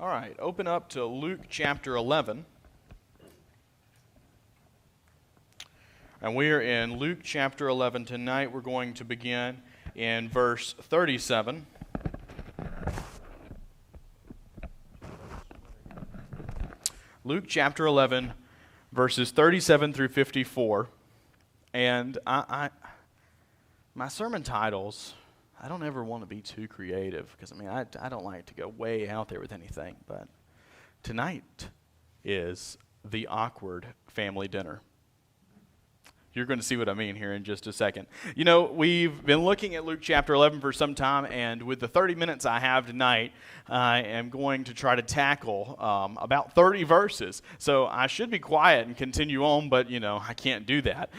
All right, open up to Luke chapter 11. And we're in Luke chapter 11 tonight. We're going to begin in verse 37. Luke chapter 11, verses 37 through 54. And my sermon titles, I don't ever want to be too creative because, I don't like to go way out there with anything. But tonight is the awkward family dinner. You're going to see what I mean here in just a second. You know, we've been looking at Luke chapter 11 for some time, and with the 30 minutes I have tonight, I am going to try to tackle about 30 verses. So I should be quiet and continue on, but, I can't do that.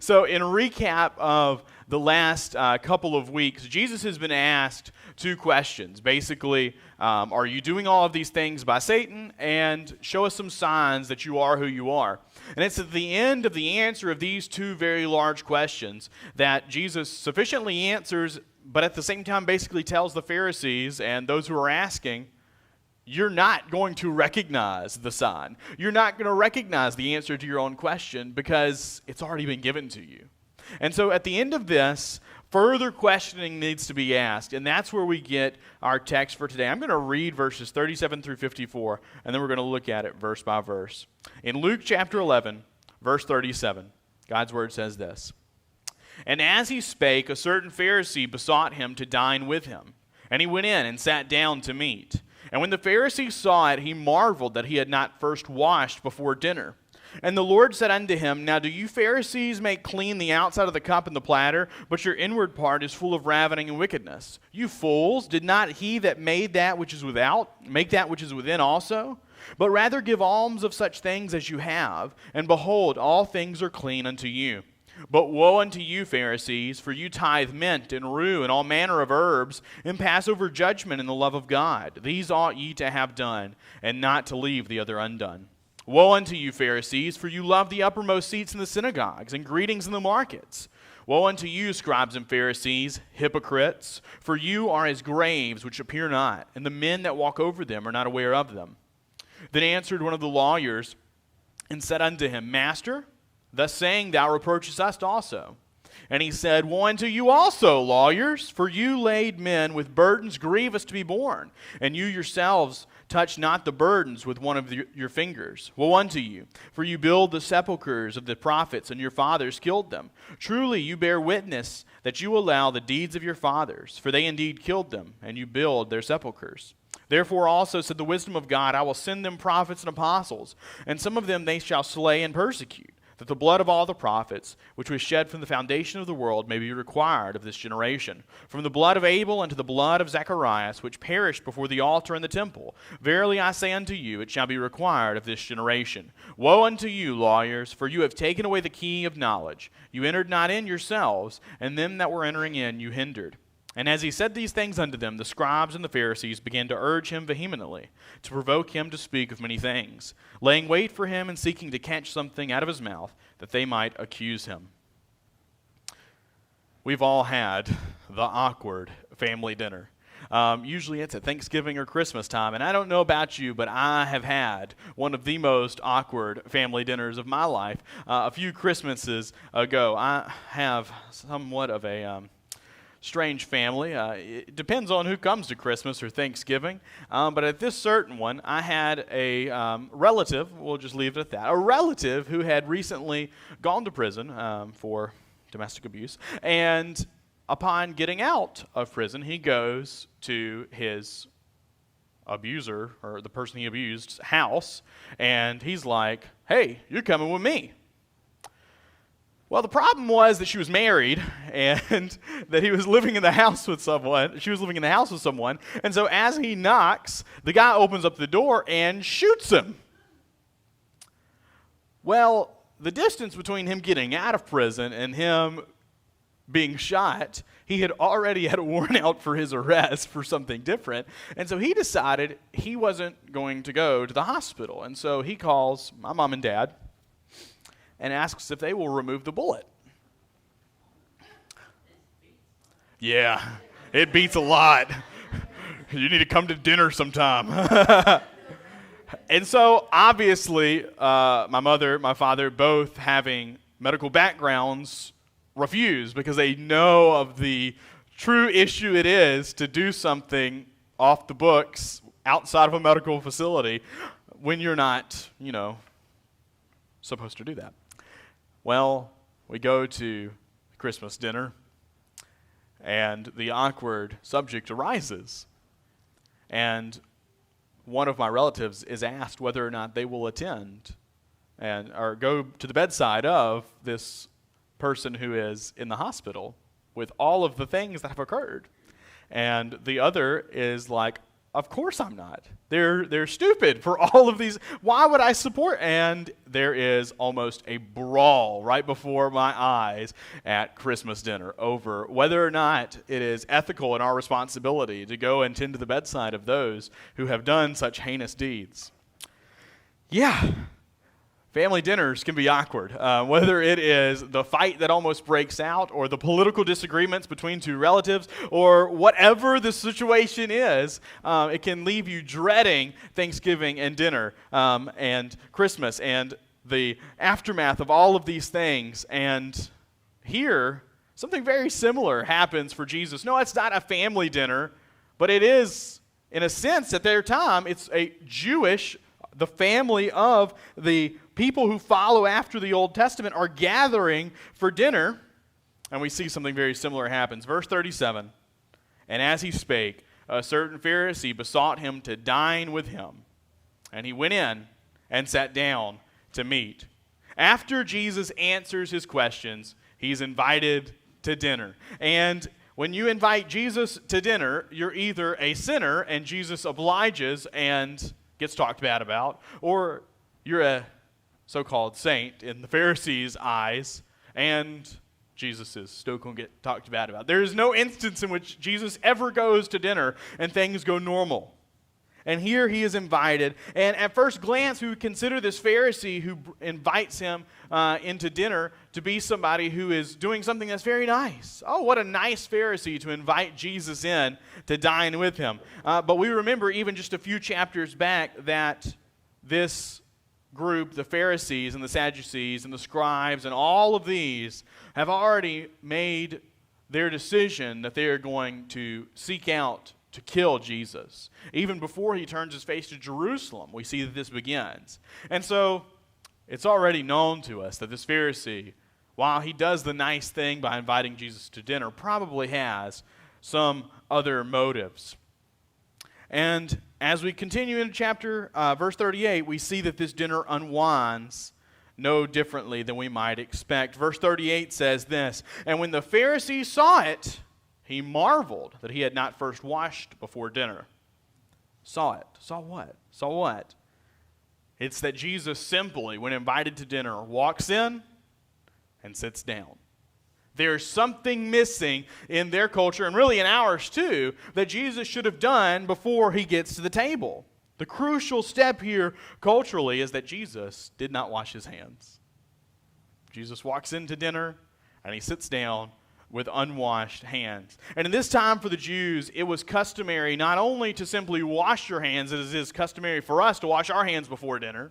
So in recap of the last couple of weeks, Jesus has been asked two questions. Basically, are you doing all of these things by Satan? And show us some signs that you are who you are. And it's at the end of the answer of these two very large questions that Jesus sufficiently answers, but at the same time basically tells the Pharisees and those who are asking, you're not going to recognize the sign. You're not going to recognize the answer to your own question because it's already been given to you. And so at the end of this, further questioning needs to be asked, and that's where we get our text for today. I'm going to read verses 37 through 54, and then we're going to look at it verse by verse. In Luke chapter 11, verse 37, God's word says this: "And as he spake, a certain Pharisee besought him to dine with him. And he went in and sat down to meat. And when the Pharisee saw it, he marveled that he had not first washed before dinner. And the Lord said unto him, Now do you Pharisees make clean the outside of the cup and the platter, but your inward part is full of ravening and wickedness? You fools, did not he that made that which is without make that which is within also? But rather give alms of such things as you have, and behold, all things are clean unto you. But woe unto you, Pharisees, for you tithe mint and rue and all manner of herbs, and pass over judgment and the love of God. These ought ye to have done, and not to leave the other undone. Woe unto you, Pharisees, for you love the uppermost seats in the synagogues and greetings in the markets. Woe unto you, scribes and Pharisees, hypocrites, for you are as graves which appear not, and the men that walk over them are not aware of them. Then answered one of the lawyers, and said unto him, Master, thus saying thou reproachest us also. And he said, Woe unto you also, lawyers, for you laid men with burdens grievous to be borne, and you yourselves touch not the burdens with one of your fingers. Woe unto you, for you build the sepulchres of the prophets, and your fathers killed them. Truly you bear witness that you allow the deeds of your fathers, for they indeed killed them, and you build their sepulchres. Therefore also said the wisdom of God, I will send them prophets and apostles, and some of them they shall slay and persecute, that the blood of all the prophets, which was shed from the foundation of the world, may be required of this generation. From the blood of Abel unto the blood of Zacharias, which perished before the altar in the temple. Verily I say unto you, it shall be required of this generation. Woe unto you, lawyers, for you have taken away the key of knowledge. You entered not in yourselves, and them that were entering in you hindered. And as he said these things unto them, the scribes and the Pharisees began to urge him vehemently, to provoke him to speak of many things, laying wait for him and seeking to catch something out of his mouth, that they might accuse him." We've all had the awkward family dinner. Usually it's at Thanksgiving or Christmas time, and I don't know about you, but I have had one of the most awkward family dinners of my life. A few Christmases ago, I have somewhat of a strange family. It depends on who comes to Christmas or Thanksgiving. But at this certain one, I had a relative, we'll just leave it at that, a relative who had recently gone to prison for domestic abuse. And upon getting out of prison, he goes to his abuser, or the person he abused, house, and he's like, "Hey, you're coming with me." Well, the problem was that she was married and that he was living in the house with someone. She was living in the house with someone. And so as he knocks, the guy opens up the door and shoots him. Well, the distance between him getting out of prison and him being shot, he had already had a warrant out for his arrest for something different. And so he decided he wasn't going to go to the hospital. And so he calls my mom and dad and asks if they will remove the bullet. Yeah, it beats a lot. You need to come to dinner sometime. And so, obviously, my mother, my father, both having medical backgrounds, refuse because they know of the true issue it is to do something off the books outside of a medical facility when you're not, supposed to do that. Well, we go to Christmas dinner, and the awkward subject arises. And one of my relatives is asked whether or not they will attend or go to the bedside of this person who is in the hospital with all of the things that have occurred. And the other is like, of course I'm not. They're stupid for all of these. Why would I support? And there is almost a brawl right before my eyes at Christmas dinner over whether or not it is ethical and our responsibility to go and tend to the bedside of those who have done such heinous deeds. Yeah. Family dinners can be awkward, whether it is the fight that almost breaks out or the political disagreements between two relatives or whatever the situation is. It can leave you dreading Thanksgiving and dinner and Christmas and the aftermath of all of these things. And here, something very similar happens for Jesus. No, it's not a family dinner, but it is, in a sense, at their time, it's a the family of the people who follow after the Old Testament are gathering for dinner, and we see something very similar happens. Verse 37, and as he spake, a certain Pharisee besought him to dine with him, and he went in and sat down to meat. After Jesus answers his questions, he's invited to dinner. And when you invite Jesus to dinner, you're either a sinner and Jesus obliges and gets talked bad about, or you're a so-called saint in the Pharisees' eyes, and Jesus is still going to get talked bad about. There is no instance in which Jesus ever goes to dinner and things go normal. And here he is invited, and at first glance we would consider this Pharisee who invites him into dinner to be somebody who is doing something that's very nice. Oh, what a nice Pharisee to invite Jesus in to dine with him. But we remember even just a few chapters back that this group, the Pharisees and the Sadducees and the scribes and all of these have already made their decision that they are going to seek out to kill Jesus. Even before he turns his face to Jerusalem, we see that this begins. And so it's already known to us that this Pharisee, while he does the nice thing by inviting Jesus to dinner, probably has some other motives. And as we continue in chapter verse 38, we see that this dinner unwinds no differently than we might expect. Verse 38 says this, and when the Pharisee saw it, he marveled that he had not first washed before dinner. Saw it. Saw what? Saw what? It's that Jesus simply, when invited to dinner, walks in and sits down. There's something missing in their culture, and really in ours too, that Jesus should have done before he gets to the table. The crucial step here culturally is that Jesus did not wash his hands. Jesus walks into dinner and he sits down with unwashed hands. And in this time for the Jews, it was customary not only to simply wash your hands, as it is customary for us to wash our hands before dinner,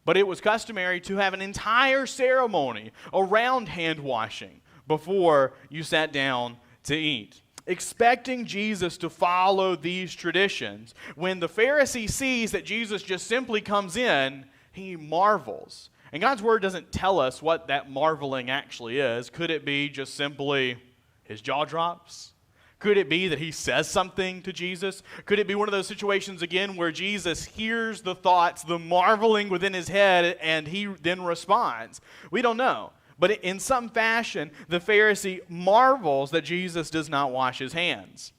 but it was customary to have an entire ceremony around hand washing before you sat down to eat. Expecting Jesus to follow these traditions, when the Pharisee sees that Jesus just simply comes in, he marvels. And God's word doesn't tell us what that marveling actually is. Could it be just simply his jaw drops? Could it be that he says something to Jesus? Could it be one of those situations again where Jesus hears the thoughts, the marveling within his head, and he then responds? We don't know. But in some fashion, the Pharisee marvels that Jesus does not wash his hands.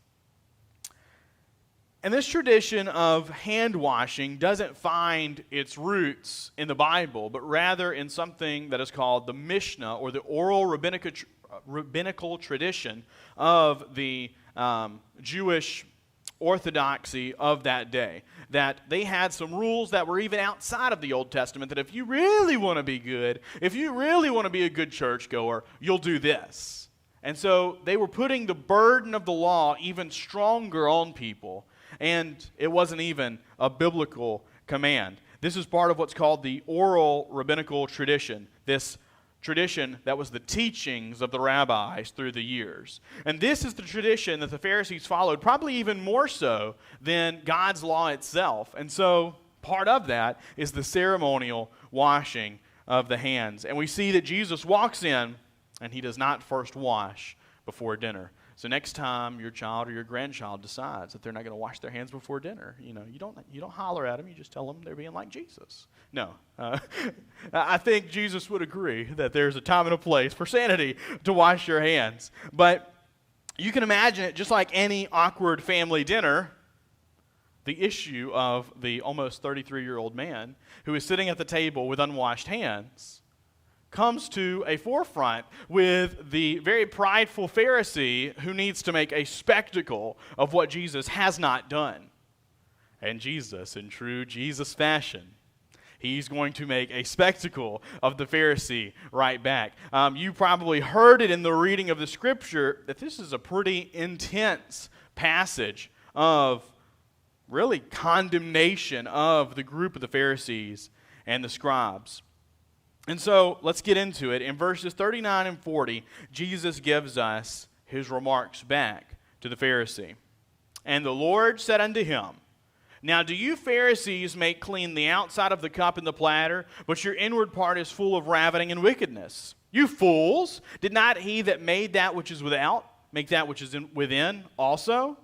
And this tradition of hand washing doesn't find its roots in the Bible, but rather in something that is called the Mishnah, or the oral rabbinical tradition of the Jewish orthodoxy of that day. That they had some rules that were even outside of the Old Testament, that if you really want to be good, if you really want to be a good churchgoer, you'll do this. And so they were putting the burden of the law even stronger on people. And it wasn't even a biblical command. This is part of what's called the oral rabbinical tradition, this tradition that was the teachings of the rabbis through the years. And this is the tradition that the Pharisees followed, probably even more so than God's law itself. And so part of that is the ceremonial washing of the hands. And we see that Jesus walks in, and he does not first wash before dinner. So next time your child or your grandchild decides that they're not going to wash their hands before dinner, you don't holler at them. You just tell them they're being like Jesus. No. I think Jesus would agree that there's a time and a place for sanity to wash your hands. But you can imagine it just like any awkward family dinner, the issue of the almost 33-year-old man who is sitting at the table with unwashed hands comes to a forefront with the very prideful Pharisee who needs to make a spectacle of what Jesus has not done. And Jesus, in true Jesus fashion, he's going to make a spectacle of the Pharisee right back. You probably heard it in the reading of the Scripture that this is a pretty intense passage of really condemnation of the group of the Pharisees and the scribes. And so let's get into it. In verses 39 and 40, Jesus gives us his remarks back to the Pharisee. And the Lord said unto him, Now do you Pharisees make clean the outside of the cup and the platter, but your inward part is full of ravening and wickedness. You fools, did not he that made that which is without make that which is within also?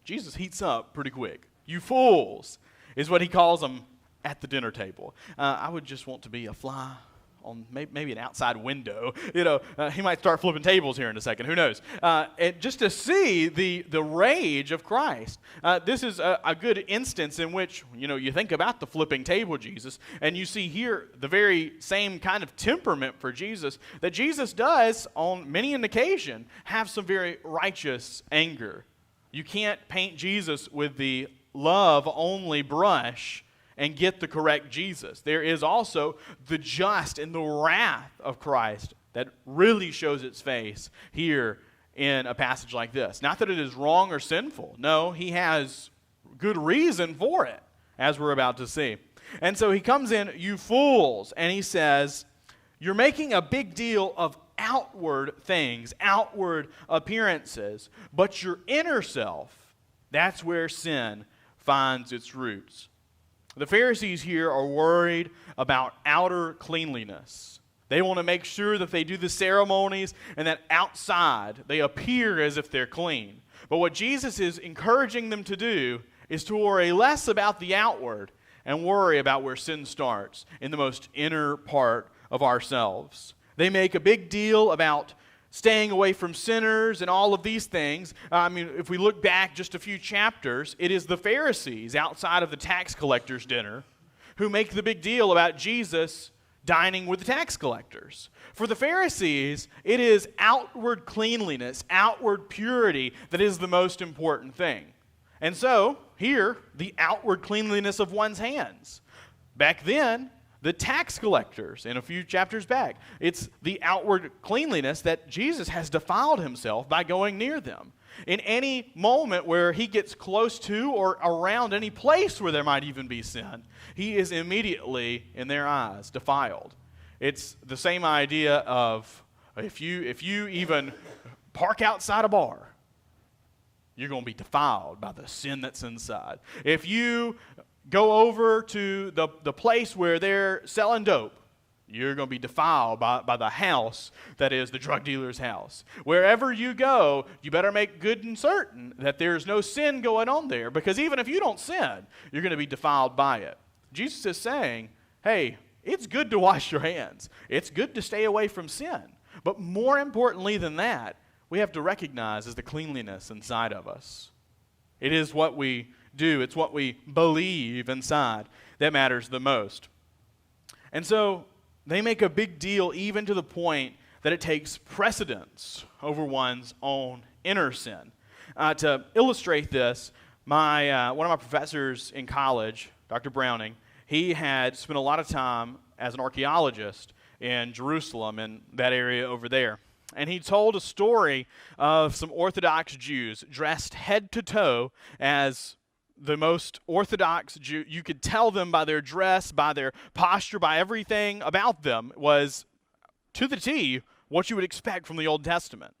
Jesus heats up pretty quick. You fools is what he calls them at the dinner table. I would just want to be a fly on maybe an outside window. He might start flipping tables here in a second. Who knows? And just to see the rage of Christ. This is a good instance in which, you think about the flipping table Jesus, and you see here the very same kind of temperament for Jesus, that Jesus does, on many an occasion, have some very righteous anger. You can't paint Jesus with the love-only brush and get the correct Jesus. There is also the just and the wrath of Christ that really shows its face here in a passage like this. Not that it is wrong or sinful. No, he has good reason for it, as we're about to see. And so he comes in, you fools, and he says, you're making a big deal of outward things, outward appearances, but your inner self, that's where sin finds its roots. The Pharisees here are worried about outer cleanliness. They want to make sure that they do the ceremonies and that outside they appear as if they're clean. But what Jesus is encouraging them to do is to worry less about the outward and worry about where sin starts, in the most inner part of ourselves. They make a big deal about staying away from sinners and all of these things. If we look back just a few chapters, it is the Pharisees outside of the tax collectors' dinner who make the big deal about Jesus dining with the tax collectors. For the Pharisees, it is outward cleanliness, outward purity that is the most important thing. And so, here, the outward cleanliness of one's hands. Back then, the tax collectors, in a few chapters back, it's the outward cleanliness that Jesus has defiled himself by going near them. In any moment where he gets close to or around any place where there might even be sin, he is immediately, in their eyes, defiled. It's the same idea of if you even park outside a bar, you're going to be defiled by the sin that's inside. If you go over to the place where they're selling dope, you're going to be defiled by the house that is the drug dealer's house. Wherever you go, you better make good and certain that there's no sin going on there, because even if you don't sin, you're going to be defiled by it. Jesus is saying, hey, it's good to wash your hands. It's good to stay away from sin. But more importantly than that, we have to recognize is the cleanliness inside of us. It is what we do. It's what we believe inside that matters the most. And so they make a big deal even to the point that it takes precedence over one's own inner sin. To illustrate this, one of my professors in college, Dr. Browning, he had spent a lot of time as an archaeologist in Jerusalem and that area over there. And he told a story of some Orthodox Jews dressed head to toe as the most Orthodox Jew. You could tell them by their dress, by their posture, by everything about them was to the T what you would expect from the Old Testament.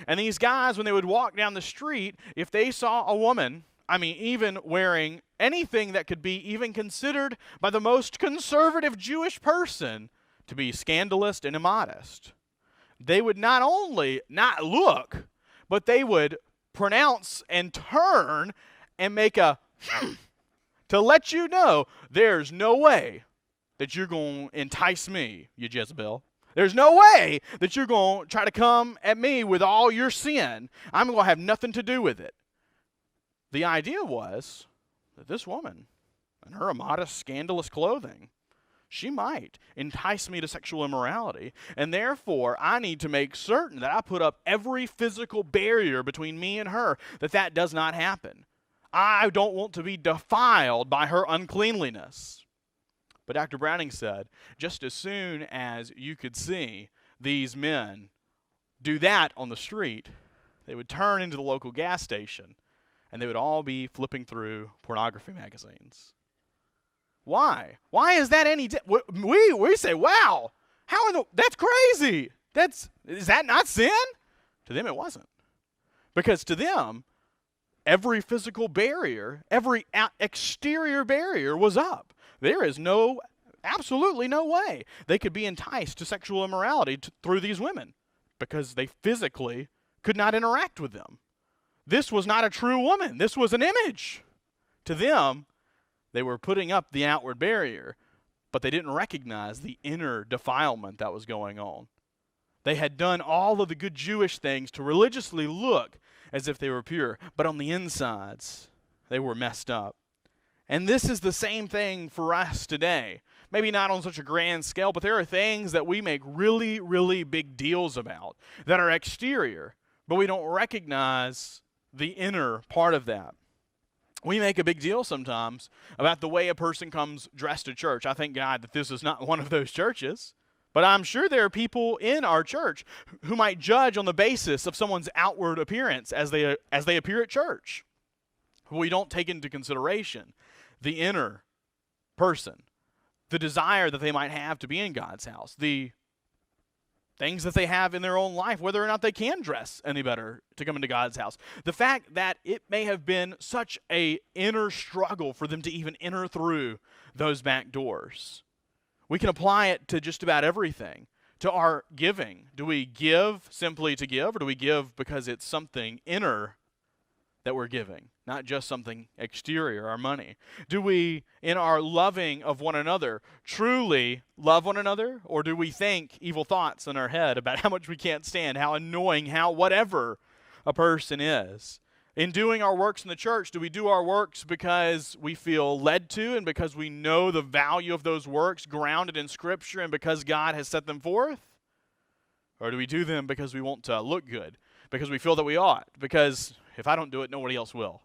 And these guys, when they would walk down the street, if they saw a woman, even wearing anything that could be even considered by the most conservative Jewish person to be scandalous and immodest, they would not only not look, but they would pronounce and turn and make a to let you know there's no way that you're going to entice me, you Jezebel. There's no way that you're going to try to come at me with all your sin. I'm going to have nothing to do with it. The idea was that this woman, in her immodest, scandalous clothing, she might entice me to sexual immorality, and therefore I need to make certain that I put up every physical barrier between me and her, that does not happen. I don't want to be defiled by her uncleanliness. But Dr. Browning said, just as soon as you could see these men do that on the street, they would turn into the local gas station, and they would all be flipping through pornography magazines. Why? Why is that any we say, wow, that's crazy. Is that not sin? To them it wasn't. Because to them, every physical barrier, every exterior barrier was up. There is absolutely no way they could be enticed to sexual immorality through these women because they physically could not interact with them. This was not a true woman. This was an image. To them, they were putting up the outward barrier, but they didn't recognize the inner defilement that was going on. They had done all of the good Jewish things to religiously look as if they were pure, but on the insides, they were messed up. And this is the same thing for us today. Maybe not on such a grand scale, but there are things that we make really, really big deals about that are exterior, but we don't recognize the inner part of that. We make a big deal sometimes about the way a person comes dressed to church. I thank God that this is not one of those churches. But I'm sure there are people in our church who might judge on the basis of someone's outward appearance as they appear at church. We don't take into consideration the inner person, the desire that they might have to be in God's house, the things that they have in their own life, whether or not they can dress any better to come into God's house. The fact that it may have been such an inner struggle for them to even enter through those back doors. We can apply it to just about everything. To our giving. Do we give simply to give, or do we give because it's something inner that we're giving, not just something exterior, our money? Do we, in our loving of one another, truly love one another, or do we think evil thoughts in our head about how much we can't stand, how annoying, how whatever a person is? In doing our works in the church, do we do our works because we feel led to and because we know the value of those works grounded in Scripture and because God has set them forth? Or do we do them because we want to look good, because we feel that we ought, because if I don't do it, nobody else will?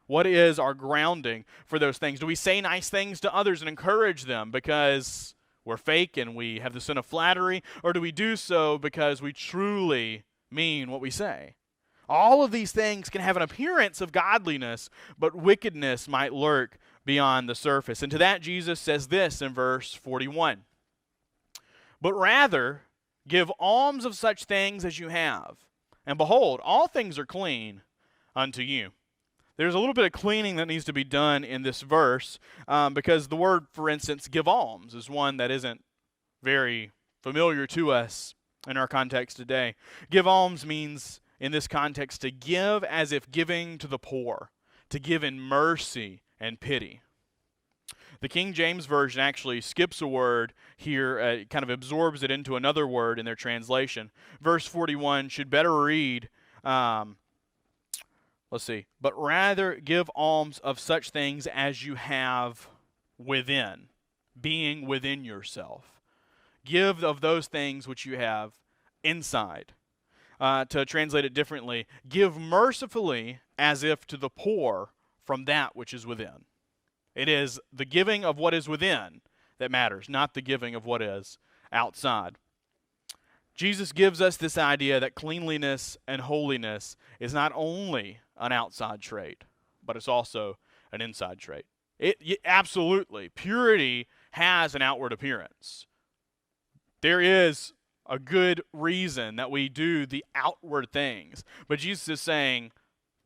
What is our grounding for those things? Do we say nice things to others and encourage them because we're fake and we have the sin of flattery? Or do we do so because we truly mean what we say? All of these things can have an appearance of godliness, but wickedness might lurk beyond the surface. And to that, Jesus says this in verse 41. But rather, give alms of such things as you have, and behold, all things are clean unto you. There's a little bit of cleaning that needs to be done in this verse because the word, for instance, give alms is one that isn't very familiar to us in our context today. Give alms means, in this context, to give as if giving to the poor, to give in mercy and pity. The King James Version actually skips a word here, kind of absorbs it into another word in their translation. Verse 41 should better read, but rather give alms of such things as you have within, being within yourself. Give of those things which you have inside. To translate it differently, give mercifully as if to the poor from that which is within. It is the giving of what is within that matters, not the giving of what is outside. Jesus gives us this idea that cleanliness and holiness is not only an outside trait, but it's also an inside trait. Absolutely, purity has an outward appearance. There is a good reason that we do the outward things. But Jesus is saying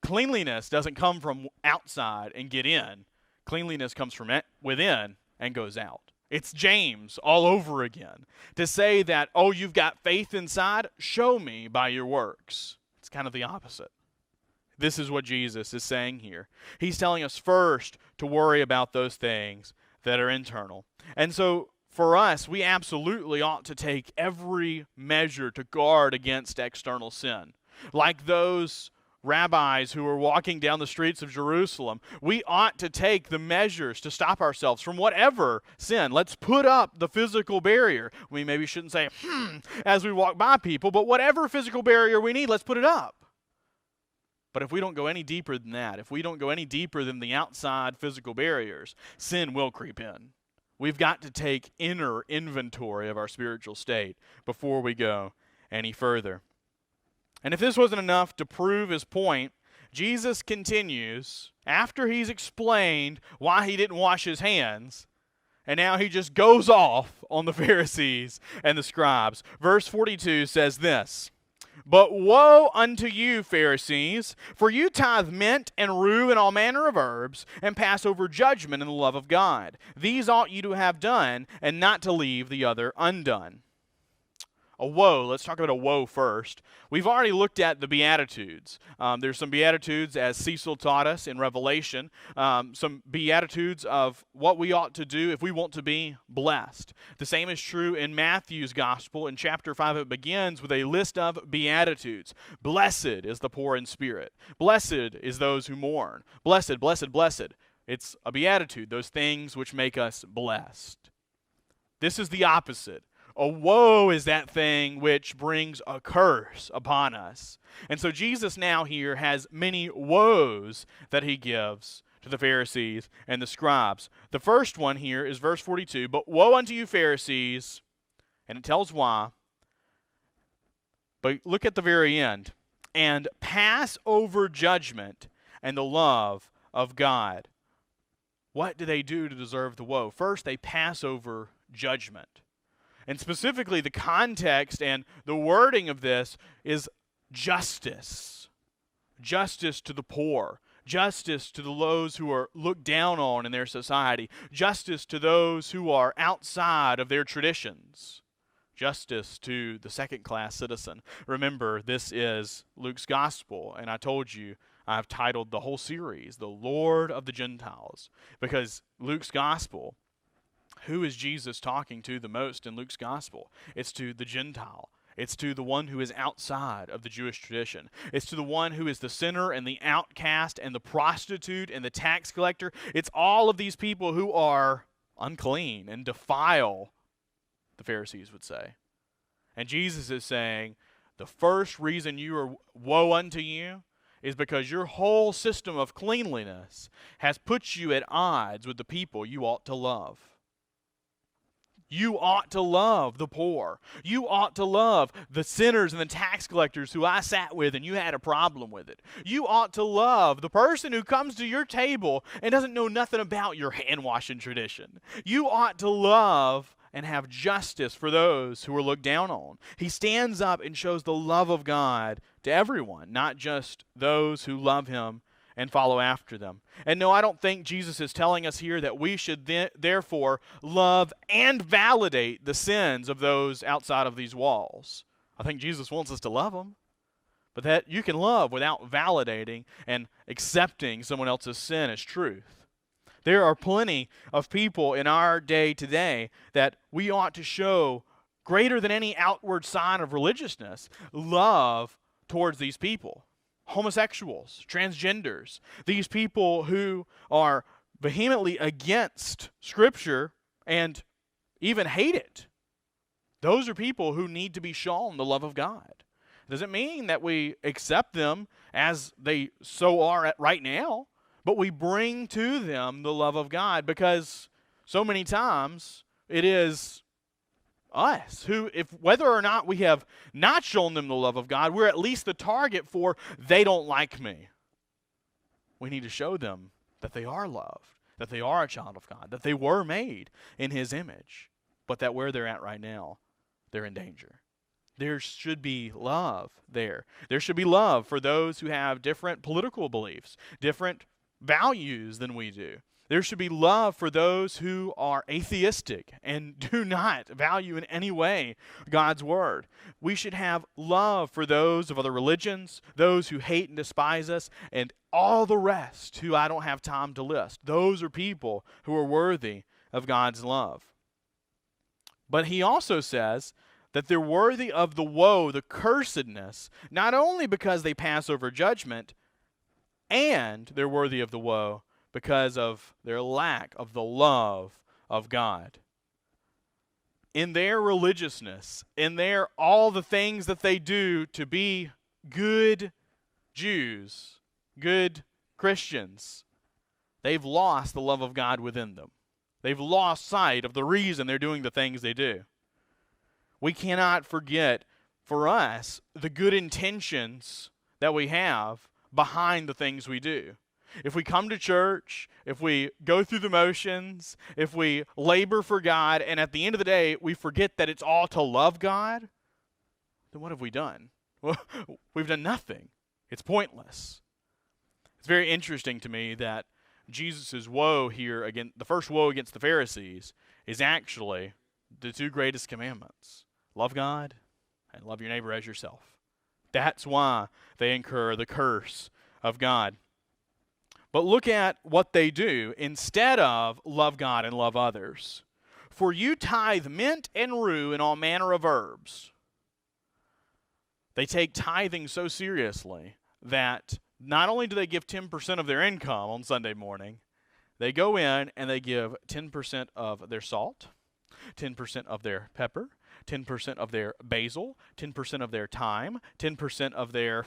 cleanliness doesn't come from outside and get in. Cleanliness comes from within and goes out. It's James all over again. To say that, oh, you've got faith inside, show me by your works. It's kind of the opposite. This is what Jesus is saying here. He's telling us first to worry about those things that are internal. And so for us, we absolutely ought to take every measure to guard against external sin. Like those rabbis who were walking down the streets of Jerusalem, we ought to take the measures to stop ourselves from whatever sin. Let's put up the physical barrier. We maybe shouldn't say, as we walk by people, but whatever physical barrier we need, let's put it up. But if we don't go any deeper than that, if we don't go any deeper than the outside physical barriers, sin will creep in. We've got to take inner inventory of our spiritual state before we go any further. And if this wasn't enough to prove his point, Jesus continues, after he's explained why he didn't wash his hands, and now he just goes off on the Pharisees and the scribes. Verse 42 says this, "But woe unto you, Pharisees, for you tithe mint and rue and all manner of herbs, and pass over judgment and the love of God. These ought you to have done, and not to leave the other undone." A woe. Let's talk about a woe first. We've already looked at the Beatitudes. There's some Beatitudes, as Cecil taught us in Revelation, some Beatitudes of what we ought to do if we want to be blessed. The same is true in Matthew's Gospel. In chapter 5, it begins with a list of Beatitudes. Blessed is the poor in spirit. Blessed is those who mourn. Blessed, blessed, blessed. It's a Beatitude, those things which make us blessed. This is the opposite. A woe is that thing which brings a curse upon us. And so Jesus now here has many woes that he gives to the Pharisees and the scribes. The first one here is verse 42, "But woe unto you, Pharisees," and it tells why. But look at the very end. "And pass over judgment and the love of God." What do they do to deserve the woe? First, they pass over judgment. And specifically, the context and the wording of this is justice. Justice to the poor. Justice to those who are looked down on in their society. Justice to those who are outside of their traditions. Justice to the second-class citizen. Remember, this is Luke's Gospel, and I told you I've titled the whole series, "The Lord of the Gentiles," because Luke's Gospel, who is Jesus talking to the most in Luke's Gospel? It's to the Gentile. It's to the one who is outside of the Jewish tradition. It's to the one who is the sinner and the outcast and the prostitute and the tax collector. It's all of these people who are unclean and defile, the Pharisees would say. And Jesus is saying, the first reason you are woe unto you is because your whole system of cleanliness has put you at odds with the people you ought to love. You ought to love the poor. You ought to love the sinners and the tax collectors who I sat with and you had a problem with it. You ought to love the person who comes to your table and doesn't know nothing about your hand-washing tradition. You ought to love and have justice for those who are looked down on. He stands up and shows the love of God to everyone, not just those who love him and follow after them. And no, I don't think Jesus is telling us here that we should therefore love and validate the sins of those outside of these walls. I think Jesus wants us to love them, but that you can love without validating and accepting someone else's sin as truth. There are plenty of people in our day today that we ought to show greater than any outward sign of religiousness, love towards these people. Homosexuals, transgenders, these people who are vehemently against Scripture and even hate it. Those are people who need to be shown the love of God. Does it mean that we accept them as they so are right now, but we bring to them the love of God, because so many times it is Us, who, if whether or not we have not shown them the love of God, we're at least the target for, they don't like me. We need to show them that they are loved, that they are a child of God, that they were made in His image, but that where they're at right now, they're in danger. There should be love there. There should be love for those who have different political beliefs, different values than we do. There should be love for those who are atheistic and do not value in any way God's word. We should have love for those of other religions, those who hate and despise us, and all the rest who I don't have time to list. Those are people who are worthy of God's love. But he also says that they're worthy of the woe, the cursedness, not only because they pass over judgment, and they're worthy of the woe because of their lack of the love of God. In their religiousness, in their all the things that they do to be good Jews, good Christians, they've lost the love of God within them. They've lost sight of the reason they're doing the things they do. We cannot forget, for us, the good intentions that we have behind the things we do. If we come to church, if we go through the motions, if we labor for God, and at the end of the day, we forget that it's all to love God, then what have we done? Well, we've done nothing. It's pointless. It's very interesting to me that Jesus' woe here, again, the first woe against the Pharisees, is actually the two greatest commandments. Love God and love your neighbor as yourself. That's why they incur the curse of God. But look at what they do instead of love God and love others. For you tithe mint and rue and all manner of herbs. They take tithing so seriously that not only do they give 10% of their income on Sunday morning, they go in and they give 10% of their salt, 10% of their pepper, 10% of their basil, 10% of their thyme, 10% of their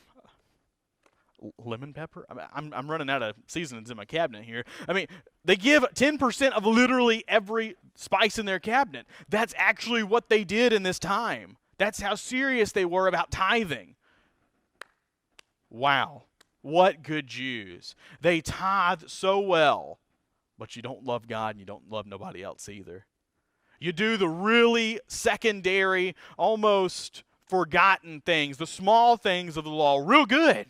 lemon pepper. I'm running out of seasonings in my cabinet here. I mean, they give 10% of literally every spice in their cabinet. That's actually what they did in this time. That's how serious they were about tithing. Wow. What good Jews. They tithe so well, but you don't love God and you don't love nobody else either. You do the really secondary, almost forgotten things, the small things of the law, real good.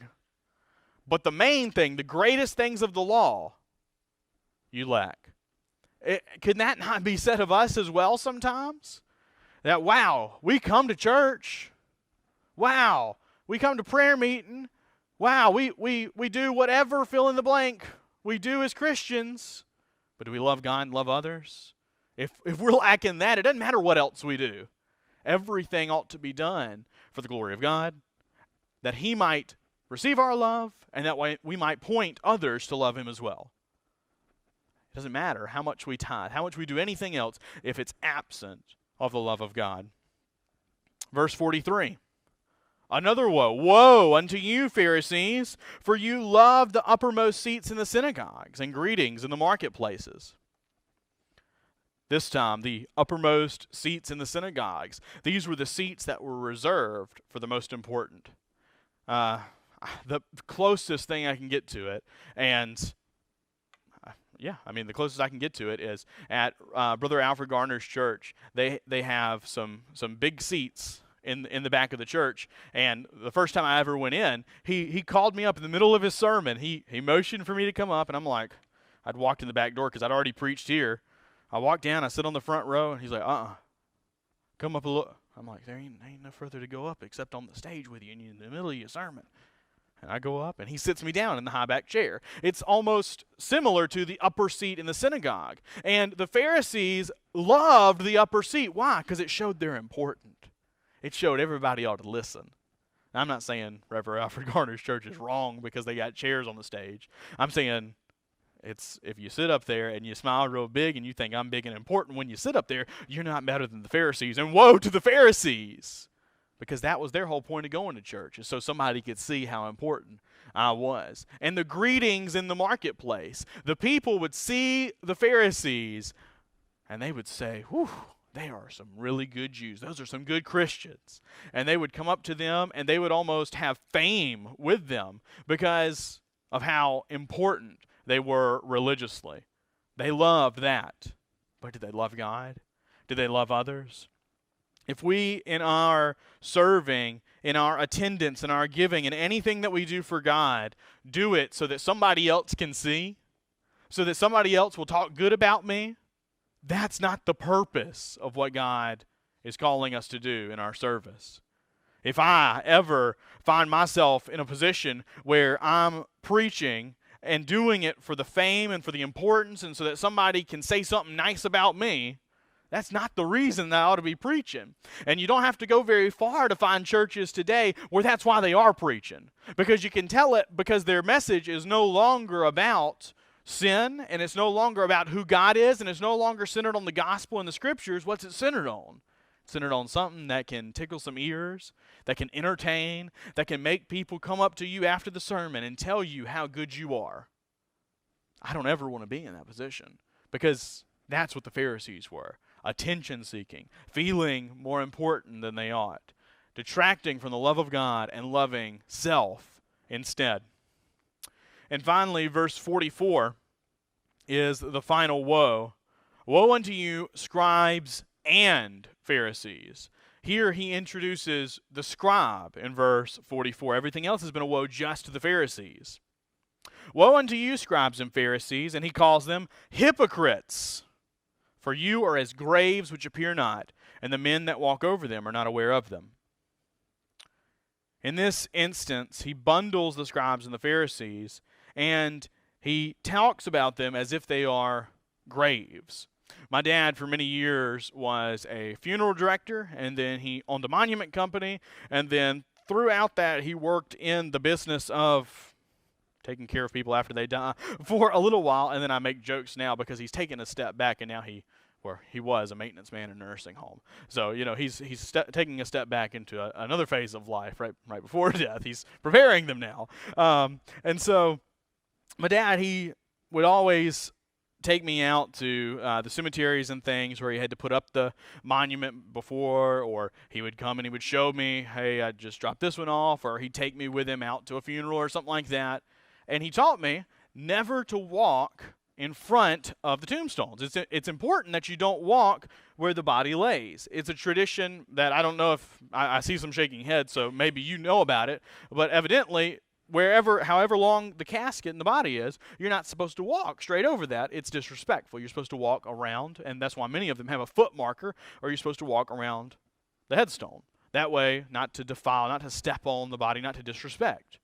But the main thing, the greatest things of the law, you lack. Can that not be said of us as well sometimes? That, wow, we come to church. Wow, we come to prayer meeting. Wow, we do whatever, fill in the blank, we do as Christians. But do we love God and love others? If we're lacking that, it doesn't matter what else we do. Everything ought to be done for the glory of God, that He might receive our love, and that way we might point others to love Him as well. It doesn't matter how much we tithe, how much we do anything else, if it's absent of the love of God. Verse 43. Another woe. Woe unto you, Pharisees, for you love the uppermost seats in the synagogues and greetings in the marketplaces. This time, the uppermost seats in the synagogues. These were the seats that were reserved for the most important. The closest thing I can get to it, and the closest I can get to it is at Brother Alfred Garner's church. They have some big seats in the back of the church, and the first time I ever went in, he called me up in the middle of his sermon. He motioned for me to come up, and I'm like, I'd walked in the back door because I'd already preached here. I walked down, I sit on the front row, and he's like, come up a little. I'm like, there ain't no further to go up except on the stage with you, and you're in the middle of your sermon. And I go up, and he sits me down in the high back chair. It's almost similar to the upper seat in the synagogue. And the Pharisees loved the upper seat. Why? Because it showed they're important. It showed everybody ought to listen. Now, I'm not saying Reverend Alfred Garner's church is wrong because they got chairs on the stage. I'm saying it's if you sit up there and you smile real big and you think I'm big and important when you sit up there, you're not better than the Pharisees. And woe to the Pharisees! Because that was their whole point of going to church, is so somebody could see how important I was. And the greetings in the marketplace. The people would see the Pharisees, and they would say, whew, they are some really good Jews. Those are some good Christians. And they would come up to them, and they would almost have fame with them because of how important they were religiously. They loved that. But did they love God? Did they love others? If we, in our serving, in our attendance, in our giving, in anything that we do for God, do it so that somebody else can see, so that somebody else will talk good about me, that's not the purpose of what God is calling us to do in our service. If I ever find myself in a position where I'm preaching and doing it for the fame and for the importance and so that somebody can say something nice about me, that's not the reason that I ought to be preaching. And you don't have to go very far to find churches today where that's why they are preaching. Because you can tell it because their message is no longer about sin, and it's no longer about who God is, and it's no longer centered on the gospel and the scriptures. What's it centered on? It's centered on something that can tickle some ears, that can entertain, that can make people come up to you after the sermon and tell you how good you are. I don't ever want to be in that position because that's what the Pharisees were. Attention-seeking, feeling more important than they ought, detracting from the love of God and loving self instead. And finally, verse 44 is the final woe. Woe unto you, scribes and Pharisees. Here he introduces the scribe in verse 44. Everything else has been a woe just to the Pharisees. Woe unto you, scribes and Pharisees, and he calls them hypocrites. For you are as graves which appear not, and the men that walk over them are not aware of them. In this instance, he bundles the scribes and the Pharisees, and he talks about them as if they are graves. My dad, for many years, was a funeral director, and then he owned a monument company, and then throughout that, he worked in the business of taking care of people after they die for a little while, and then I make jokes now because he's taken a step back, and now he was a maintenance man in a nursing home. So, he's taking a step back into another phase of life right before death. He's preparing them now. And so my dad, he would always take me out to the cemeteries and things where he had to put up the monument before, or he would come and he would show me, hey, I just dropped this one off, or he'd take me with him out to a funeral or something like that. And he taught me never to walk in front of the tombstones. It's important that you don't walk where the body lays. It's a tradition that I don't know if I see some shaking heads, so maybe you know about it, but evidently however long the casket and the body is, you're not supposed to walk straight over that. It's disrespectful. You're supposed to walk around, and that's why many of them have a foot marker, or you're supposed to walk around the headstone. That way, not to defile, not to step on the body, not to disrespect.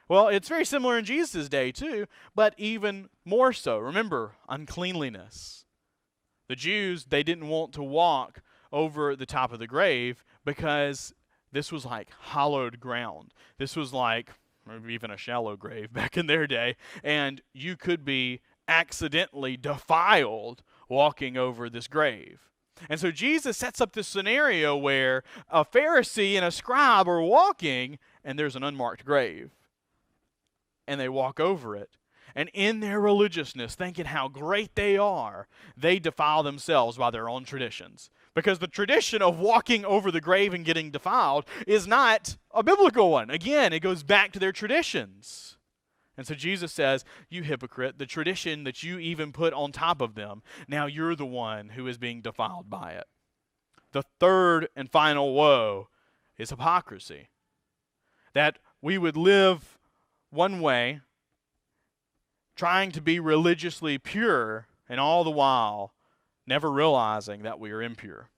Well, it's very similar in Jesus' day too, but even more so. Remember, uncleanliness. The Jews, they didn't want to walk over the top of the grave because this was like hallowed ground. This was like maybe even a shallow grave back in their day, and you could be accidentally defiled walking over this grave. And so Jesus sets up this scenario where a Pharisee and a scribe are walking, and there's an unmarked grave. And they walk over it. And in their religiousness, thinking how great they are, they defile themselves by their own traditions. Because the tradition of walking over the grave and getting defiled is not a biblical one. Again, it goes back to their traditions. And so Jesus says, you hypocrite, the tradition that you even put on top of them, now you're the one who is being defiled by it. The third and final woe is hypocrisy. That we would live one way, trying to be religiously pure, and all the while never realizing that we are impure.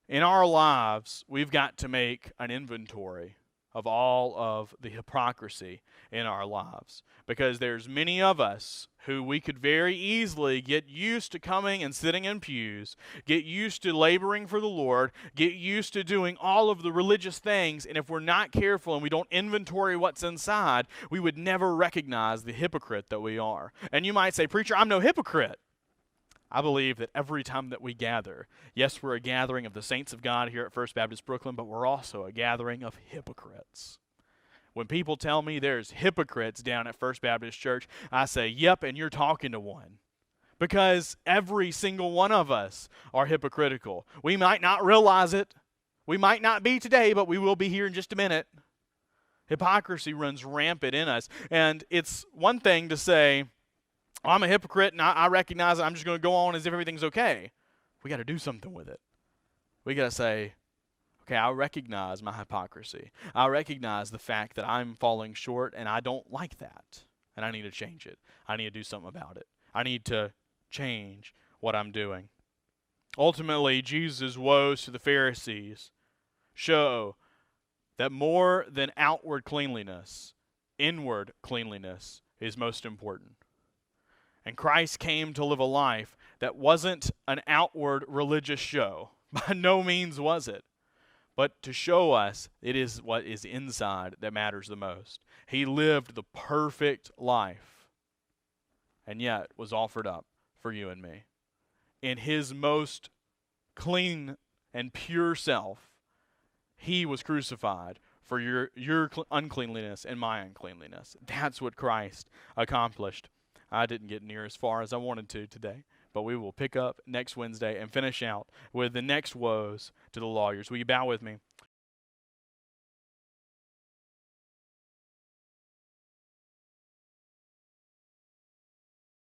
In our lives, we've got to make an inventory of all of the hypocrisy in our lives, because there's many of us who we could very easily get used to coming and sitting in pews, get used to laboring for the Lord, get used to doing all of the religious things, and if we're not careful and we don't inventory what's inside, we would never recognize the hypocrite that we are. And you might say, preacher, I'm no hypocrite. I believe that every time that we gather, yes, we're a gathering of the saints of God here at First Baptist Brooklyn, but we're also a gathering of hypocrites. When people tell me there's hypocrites down at First Baptist Church, I say, yep, and you're talking to one. because every single one of us are hypocritical. We might not realize it. We might not be today, but we will be here in just a minute. Hypocrisy runs rampant in us. And it's one thing to say, oh, I'm a hypocrite and I recognize it. I'm just going to go on as if everything's okay. We got to do something with it. We got to say, okay, I recognize my hypocrisy. I recognize the fact that I'm falling short and I don't like that. And I need to change it. I need to do something about it. I need to change what I'm doing. Ultimately, Jesus' woes to the Pharisees show that more than outward cleanliness, inward cleanliness is most important. And Christ came to live a life that wasn't an outward religious show. By no means was it. But to show us it is what is inside that matters the most. He lived the perfect life and yet was offered up for you and me. In his most clean and pure self, he was crucified for your uncleanliness and my uncleanliness. That's what Christ accomplished. I didn't get near as far as I wanted to today, but we will pick up next Wednesday and finish out with the next woes to the lawyers. Will you bow with me?